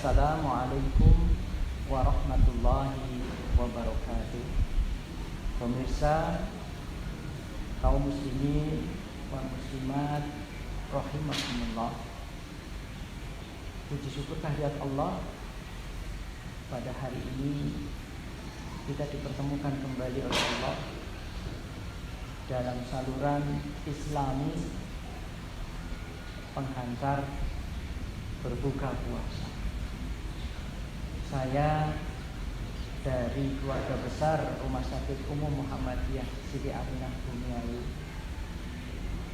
Assalamualaikum warahmatullahi wabarakatuh. Pemirsa, kaum muslimin wa muslimat rahimakumullah. Puji syukur kehadirat Allah, pada hari ini kita dipertemukan kembali oleh Allah dalam saluran Islami penghantar berbuka puasa. Saya dari keluarga besar Rumah Sakit Umum Muhammadiyah Siti Aminah Bumiayu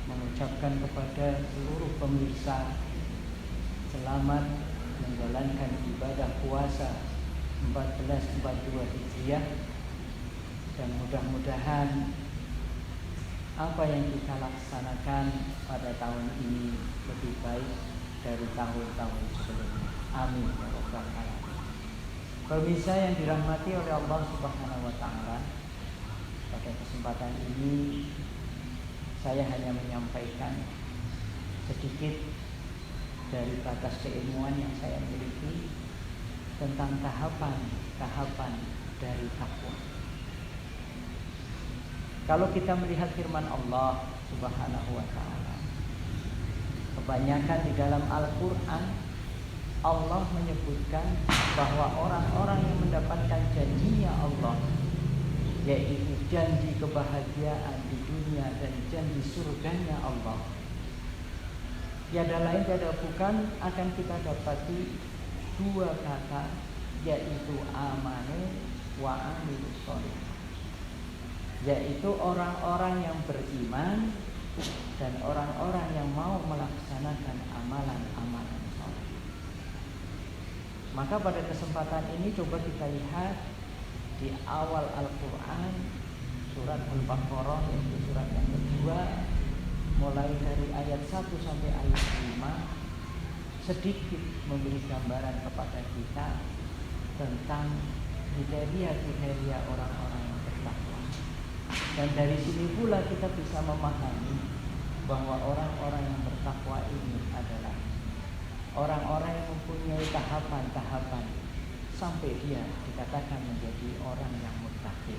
mengucapkan kepada seluruh pemirsa selamat menjalankan ibadah puasa 1442 Hijriah, dan mudah-mudahan apa yang kita laksanakan pada tahun ini lebih baik dari tahun-tahun sebelumnya. Amin ya rabbal alamin. Pemirsa yang dirahmati oleh Allah Subhanahu wa taala, pada kesempatan ini saya hanya menyampaikan sedikit dari batas keilmuan yang saya miliki tentang tahapan-tahapan dari takwa. Kalau kita melihat firman Allah Subhanahu wa taala, kebanyakan di dalam Al-Qur'an Allah menyebutkan bahwa orang-orang yang mendapatkan janjinya Allah, yaitu janji kebahagiaan di dunia dan janji surganya Allah, tiada lain tiada bukan akan kita dapati dua kata, yaitu amanu wa amilus sholih, yaitu orang-orang yang beriman dan orang-orang yang mau melaksanakan amalan-amalan saleh. Maka pada kesempatan ini coba kita lihat di awal Al-Quran, surat Al-Baqarah, yaitu surat yang kedua, mulai dari ayat 1 sampai ayat 5, sedikit memberi gambaran kepada kita tentang kriteria-kriteria orang-orang yang bertakwa. Dan dari sini pula kita bisa memahami bahwa orang-orang yang bertakwa ini adalah orang-orang yang mempunyai tahapan-tahapan sampai dia dikatakan menjadi orang yang muttaqi.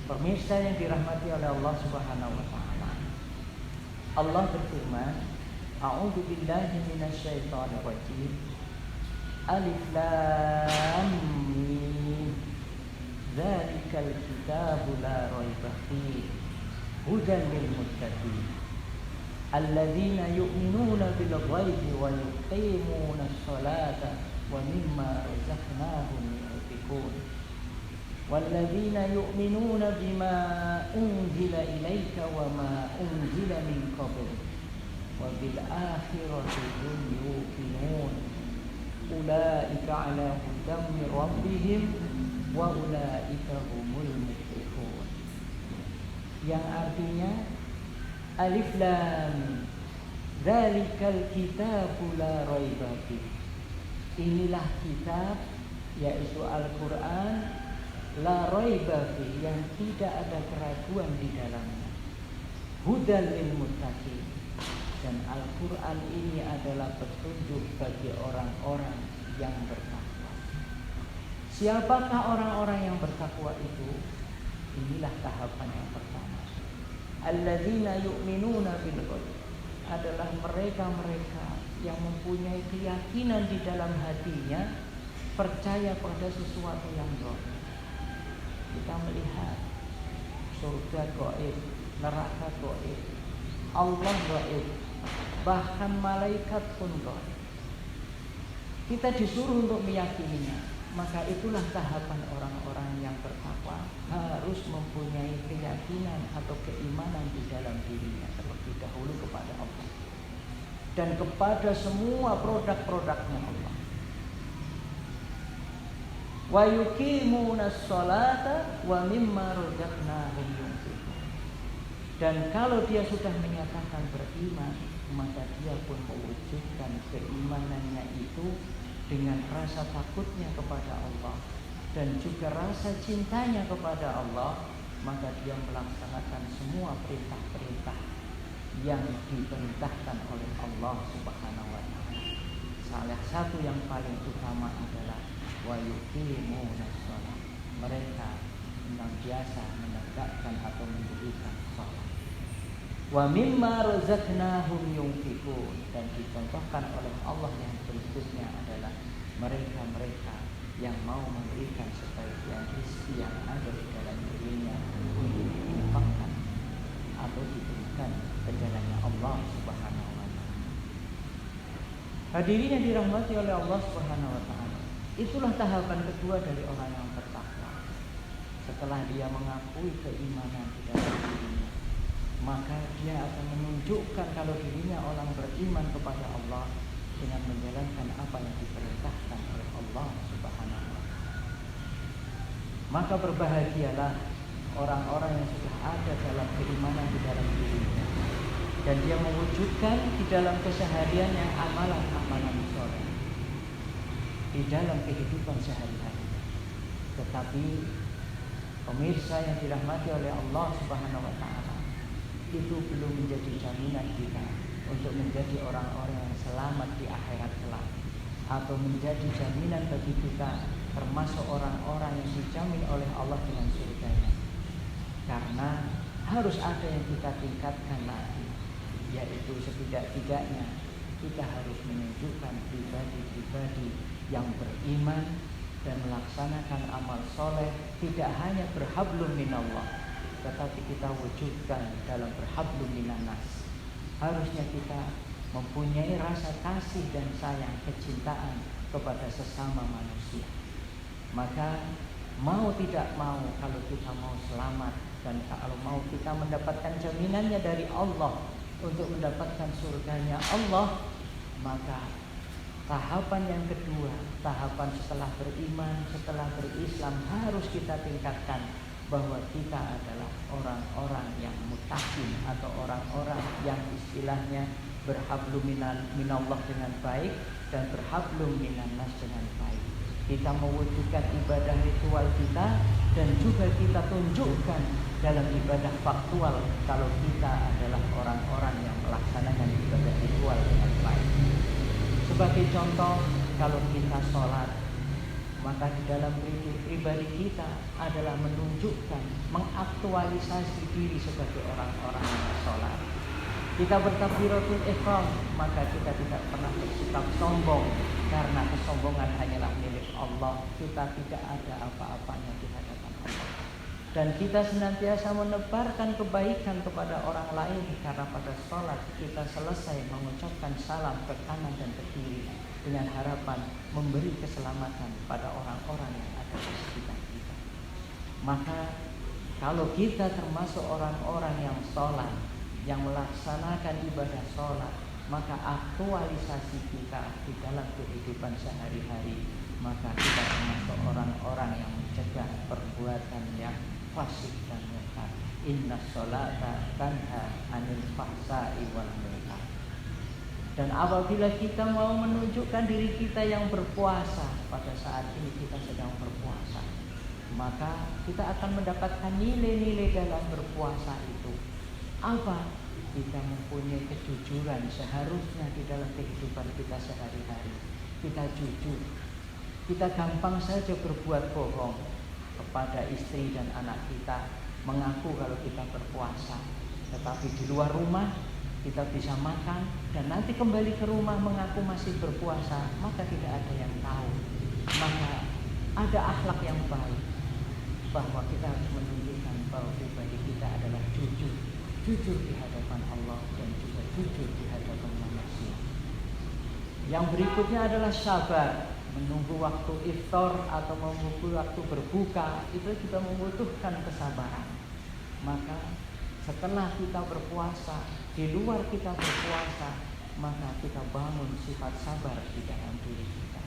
Pemirsa yang dirahmati oleh Allah Subhanahu wa taala, Allah berfirman, A'udzu billahi minasyaitonir rajim. Alif lam mim. Dzalikal kitabu la raiba fihi hudan lil muttaqin. Alladzina yu'minuna bil ghaibi wa yuqimuna as-salata wa mimma razaqnahum yunfiqun. Walladzina yu'minuna bima unzila ilaika wa ma unzila min qablik wa bil akhirati hum yuqinun. Ulaika 'ala hudan min rabbihim wa ulaika humul muflihun. Yang artinya Alif Lam, dzalikal kitabu la raiba fihi. Inilah kitab, yaitu Al-Qur'an, la raiba fihi, yang tidak ada keraguan di dalamnya. Hudal lil muttaqin. Dan Al-Qur'an ini adalah petunjuk bagi orang-orang yang bertakwa. Siapakah orang-orang yang bertakwa itu? Inilah tahapan yang pertama. Alladzina yu'minuna bil ghaib, adalah mereka-mereka yang mempunyai keyakinan di dalam hatinya, percaya pada sesuatu yang gaib. Kita melihat surga gaib, neraka gaib, Allah gaib, bahkan malaikat pun gaib. Kita disuruh untuk meyakininya. Maka itulah tahapan orang-orang yang bertakwa, harus mempunyai keyakinan atau keimanan di dalam dirinya terlebih dahulu kepada Allah dan kepada semua produk-produknya Allah. Wa yuqimunas sholata wa mimma razaqnahum yunfiqun. Dan kalau dia sudah menyatakan beriman, maka dia pun mewujudkan keimanannya itu dengan rasa takutnya kepada Allah dan juga rasa cintanya kepada Allah, maka dia melaksanakan semua perintah-perintah yang diperintahkan oleh Allah Subhanahu wa taala. salah satu yang paling utama adalah wa yuqimunas shalah. Mereka senantiasa menegakkan atau mendirikan salat. Wa mimma razaqnahum yunfiqun, dan dicontohkan oleh Allah yang berikutnya adalah mereka-mereka yang mau memberikan sebagian rezeki yang ada di dalam dirinya untuk diinfakkan atau diberikan ke jalannya Allah Subhanahu wa taala. Hadirin yang dirahmati oleh Allah Subhanahu wa taala, itulah tahapan kedua dari orang yang bertakwa. Setelah dia mengakui keimanan di dalam dirinya, maka dia akan menunjukkan kalau dirinya orang beriman kepada Allah dengan menjalankan apa yang diperintahkan oleh Allah Subhanahu wa taala. Maka berbahagialah orang-orang yang sudah ada dalam keimanan di dalam dirinya, dan dia mewujudkan di dalam kesehariannya amalan-amalan soleh di dalam kehidupan sehari-hari. Tetapi pemirsa yang dirahmati oleh Allah Subhanahu wa taala, itu belum menjadi jaminan kita untuk menjadi orang-orang yang selamat di akhirat kelak, atau menjadi jaminan bagi kita termasuk orang-orang yang dijamin oleh Allah dengan surganya. Karena harus ada yang kita tingkatkan lagi, yaitu setidak-tidaknya kita harus menunjukkan pribadi-pribadi yang beriman dan melaksanakan amal soleh, tidak hanya berhablum minallah, tetapi kita wujudkan dalam berhablum minannas. Harusnya kita mempunyai rasa kasih dan sayang, kecintaan kepada sesama manusia. Maka mau tidak mau, kalau kita mau selamat dan kalau mau kita mendapatkan jaminannya dari Allah untuk mendapatkan surganya Allah, maka tahapan yang kedua, tahapan setelah beriman, setelah berislam, harus kita tingkatkan bahwa kita adalah orang-orang yang muttaqin, atau orang-orang yang istilahnya berhablum minallah dengan baik dan berhablum minannas dengan baik. Kita mewujudkan ibadah ritual kita, dan juga kita tunjukkan dalam ibadah faktual kalau kita adalah orang-orang yang melaksanakan ibadah ritual dengan baik. Sebagai contoh, kalau kita sholat, maka di dalam pribadi kita adalah menunjukkan, mengaktualisasi diri sebagai orang-orang yang sholat. Kita bertakbiratul ihram, maka kita tidak pernah bersikap sombong, karena kesombongan hanyalah milik Allah. Kita tidak ada apa-apanya di hadapan Allah. Dan kita senantiasa menebarkan kebaikan kepada orang lain, karena pada sholat kita selesai mengucapkan salam ke kanan dan ke kiri dengan harapan memberi keselamatan pada orang-orang yang ada di sekitar kita. Maka kalau kita termasuk orang-orang yang sholat, yang melaksanakan ibadah sholat, maka aktualisasi kita di dalam kehidupan sehari-hari, maka kita termasuk orang-orang yang mencegah perbuatan yang fasik dan munkar. Inna sholata tanha anil fahsai wal munkar. Dan apabila kita mau menunjukkan diri kita yang berpuasa, pada saat ini kita sedang berpuasa, maka kita akan mendapatkan nilai-nilai dalam berpuasa itu. Apa? Kita mempunyai kejujuran seharusnya di dalam kehidupan kita sehari-hari. Kita jujur. Kita gampang saja berbuat bohong kepada istri dan anak kita, mengaku kalau kita berpuasa. Tetapi di luar rumah kita bisa makan, dan nanti kembali ke rumah mengaku masih berpuasa, maka tidak ada yang tahu. Maka ada akhlak yang baik, bahwa kita harus menunjukkan bahwa pribadi kita adalah jujur di hadapan Allah dan juga jujur di hadapan manusia. Yang berikutnya adalah sabar, menunggu waktu iftar atau menunggu waktu berbuka, itu juga membutuhkan kesabaran. Maka setelah kita berpuasa, di luar kita berpuasa, maka kita bangun sifat sabar di dalam diri kita.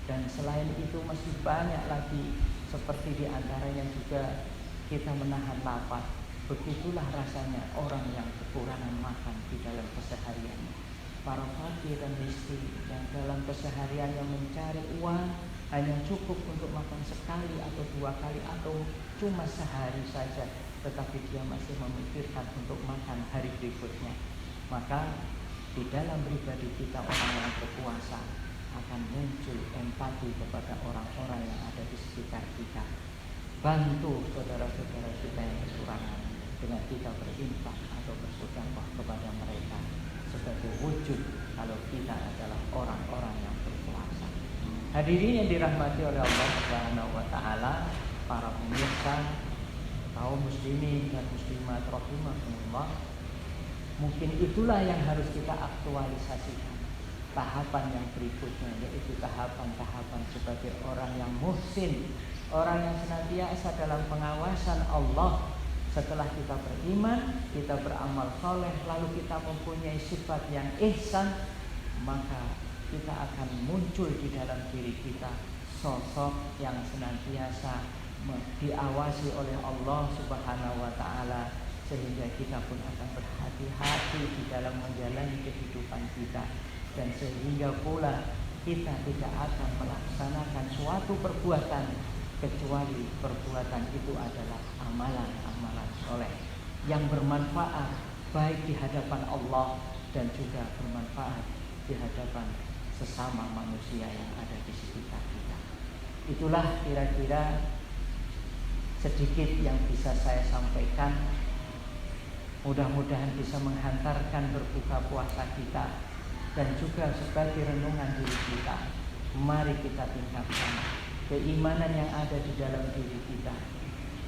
Dan selain itu masih banyak lagi, seperti diantaranya juga kita menahan lapar. Begitulah rasanya orang yang kekurangan makan di dalam kesehariannya. Para fakir dan miskin yang dalam kesehariannya mencari uang hanya cukup untuk makan sekali atau dua kali atau cuma sehari saja, tetapi dia masih memikirkan untuk makan hari berikutnya. Maka di dalam pribadi kita orang yang berpuasa, akan muncul empati kepada orang-orang yang ada di sekitar kita. Bantu saudara-saudara kita yang kekurangan dengan kita berinfak atau bersedekah kepada mereka sebagai wujud kalau kita adalah orang-orang yang berkuasa. Hadirin yang dirahmati oleh Allah Subhanahu wa taala, para pemirsa, kaum muslimin dan muslimat rahimakumullah, mungkin itulah yang harus kita aktualisasikan. Tahapan yang berikutnya yaitu tahapan-tahapan sebagai orang yang muhsin, orang yang senantiasa dalam pengawasan Allah. Setelah kita beriman, kita beramal soleh, lalu kita mempunyai sifat yang ihsan, maka kita akan muncul di dalam diri kita sosok yang senantiasa diawasi oleh Allah Subhanahu wa taala, sehingga kita pun akan berhati-hati di dalam menjalani kehidupan kita, dan sehingga pula kita tidak akan melaksanakan suatu perbuatan kecuali perbuatan itu adalah amalan-amalan soleh yang bermanfaat baik di hadapan Allah dan juga bermanfaat di hadapan sesama manusia yang ada di sekitar kita. Itulah kira-kira sedikit yang bisa saya sampaikan. Mudah-mudahan bisa menghantarkan berbuka puasa kita dan juga sebagai renungan diri kita. Mari kita tingkatkan keimanan yang ada di dalam diri kita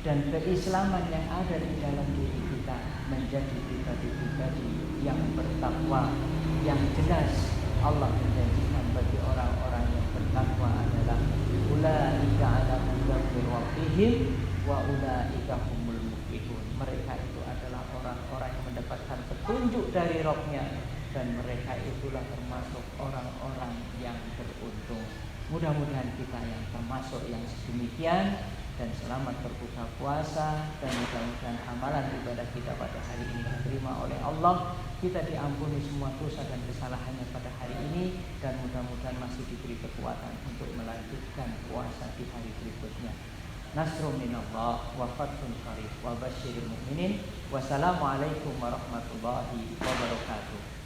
dan keislaman yang ada di dalam diri kita menjadi pribadi-pribadi yang bertakwa. Yang jelas Allah menjanjikan bagi orang-orang yang bertakwa adalah ulaika ala hudan min rabbihim wa ulaika humul muflihun. Mereka itu adalah orang-orang yang mendapatkan petunjuk dari Rabb-Nya, dan mereka itulah termasuk orang-orang yang beruntung. Mudah-mudahan kita yang termasuk yang sedemikian, dan selamat berbuka puasa, dan mudah-mudahan amalan ibadah kita pada hari ini diterima oleh Allah. Kita diampuni semua dosa dan kesalahannya pada hari ini, dan mudah-mudahan masih diberi kekuatan untuk melanjutkan puasa di hari berikutnya. Nasrun minallah wa fathun qarib wa basyiril mu'minin. Wassalamualaikum warahmatullahi wabarakatuh.